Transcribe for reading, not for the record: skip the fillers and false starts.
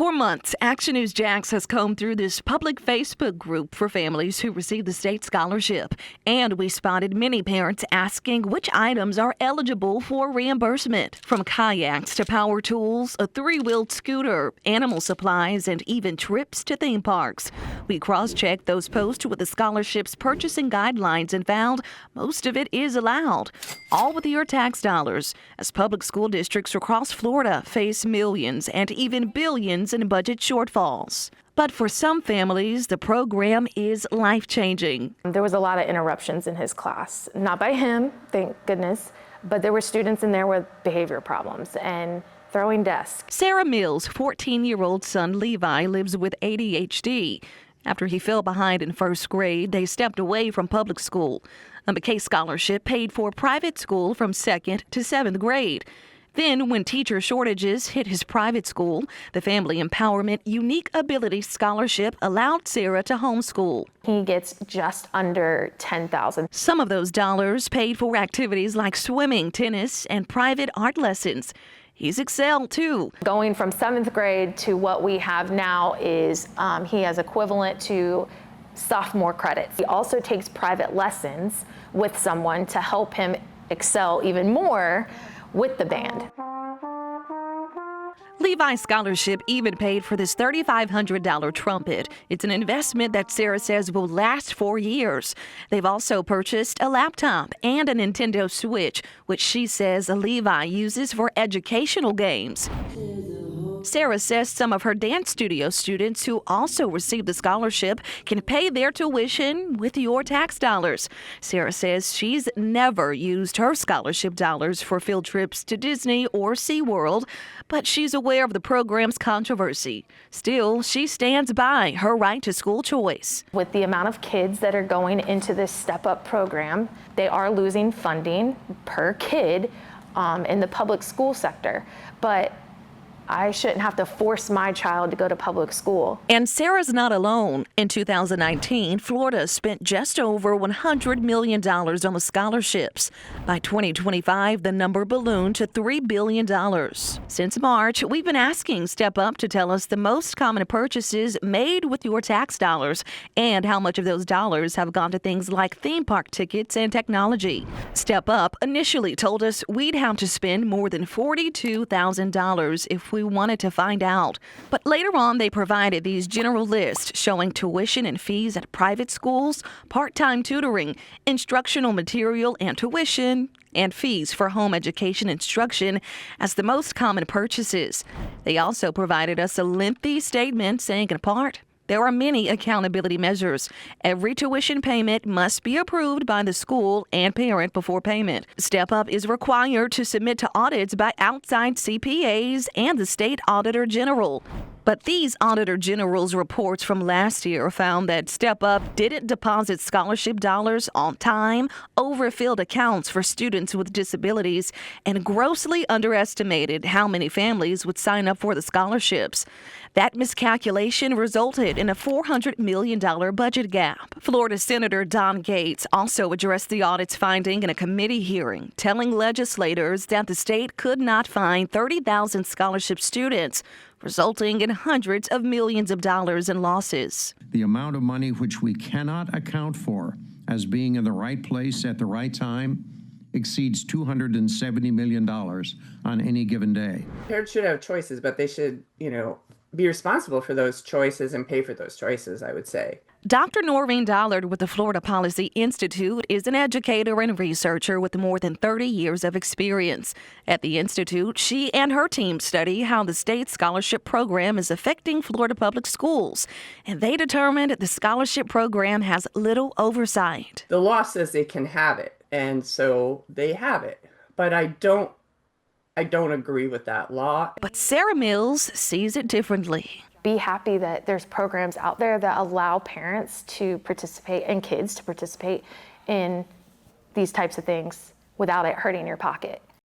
For months, Action News Jax has combed through this public Facebook group for families who receive the state scholarship. And we spotted many parents asking which items are eligible for reimbursement. From kayaks to power tools, a three-wheeled scooter, animal supplies, and even trips to theme parks. We cross-checked those posts with the scholarship's purchasing guidelines and found most of it is allowed, all with your tax dollars, as public school districts across Florida face millions and even billions in budget shortfalls. But for some families, the program is life-changing. There was a lot of interruptions in his class. Not by him, thank goodness, but there were students in there with behavior problems and throwing desks. Sarah Mills' 14-year-old son Levi lives with ADHD. After he fell behind in first grade, they stepped away from public school. A McKay scholarship paid for private school from 2nd to 7th grade. Then, when teacher shortages hit his private school, the Family Empowerment Unique Ability Scholarship allowed Sarah to homeschool. He gets just under $10,000. Some of those dollars paid for activities like swimming, tennis, and private art lessons. He's excelled, too. Going from 7th grade to what we have now is he has equivalent to sophomore credits. He also takes private lessons with someone to help him excel even more with the band. Levi's scholarship even paid for this $3,500 trumpet. It's an investment that Sarah says will last 4 years. They've also purchased a laptop and a Nintendo Switch, which she says Levi uses for educational games. Sarah says some of her dance studio students who also received the scholarship can pay their tuition with your tax dollars. Sarah says she's never used her scholarship dollars for field trips to Disney or SeaWorld, but she's aware of the program's controversy. Still, she stands by her right to school choice. With the amount of kids that are going into this step-up program, they are losing funding per kid in the public school sector. But I shouldn't have to force my child to go to public school. And Sarah's not alone. In 2019, Florida spent just over $100 million on the scholarships. By 2025, the number ballooned to $3 billion. Since March, we've been asking Step Up to tell us the most common purchases made with your tax dollars and how much of those dollars have gone to things like theme park tickets and technology. Step Up initially told us we'd have to spend more than $42,000 if we wanted to find out. But later on, they provided these general lists showing tuition and fees at private schools, part-time tutoring, instructional material and tuition, and fees for home education instruction as the most common purchases. They also provided us a lengthy statement saying, in part, there are many accountability measures. Every tuition payment must be approved by the school and parent before payment. Step Up is required to submit to audits by outside CPAs and the state auditor general. But these Auditor General's reports from last year found that Step Up didn't deposit scholarship dollars on time, overfilled accounts for students with disabilities, and grossly underestimated how many families would sign up for the scholarships. That miscalculation resulted in a $400 million budget gap. Florida Senator Don Gates also addressed the audit's finding in a committee hearing, telling legislators that the state could not find 30,000 scholarship students, resulting in hundreds of millions of dollars in losses. The amount of money which we cannot account for as being in the right place at the right time exceeds $270 million on any given day. Parents should have choices, but they should, be responsible for those choices and pay for those choices, I would say. Dr. Noreen Dollard with the Florida Policy Institute is an educator and researcher with more than 30 years of experience. At the Institute, she and her team study how the state scholarship program is affecting Florida public schools. And they determined the scholarship program has little oversight. The law says they can have it, and so they have it. But I don't agree with that law. But Sarah Mills sees it differently. Be happy that there's programs out there that allow parents to participate and kids to participate in these types of things without it hurting your pocket.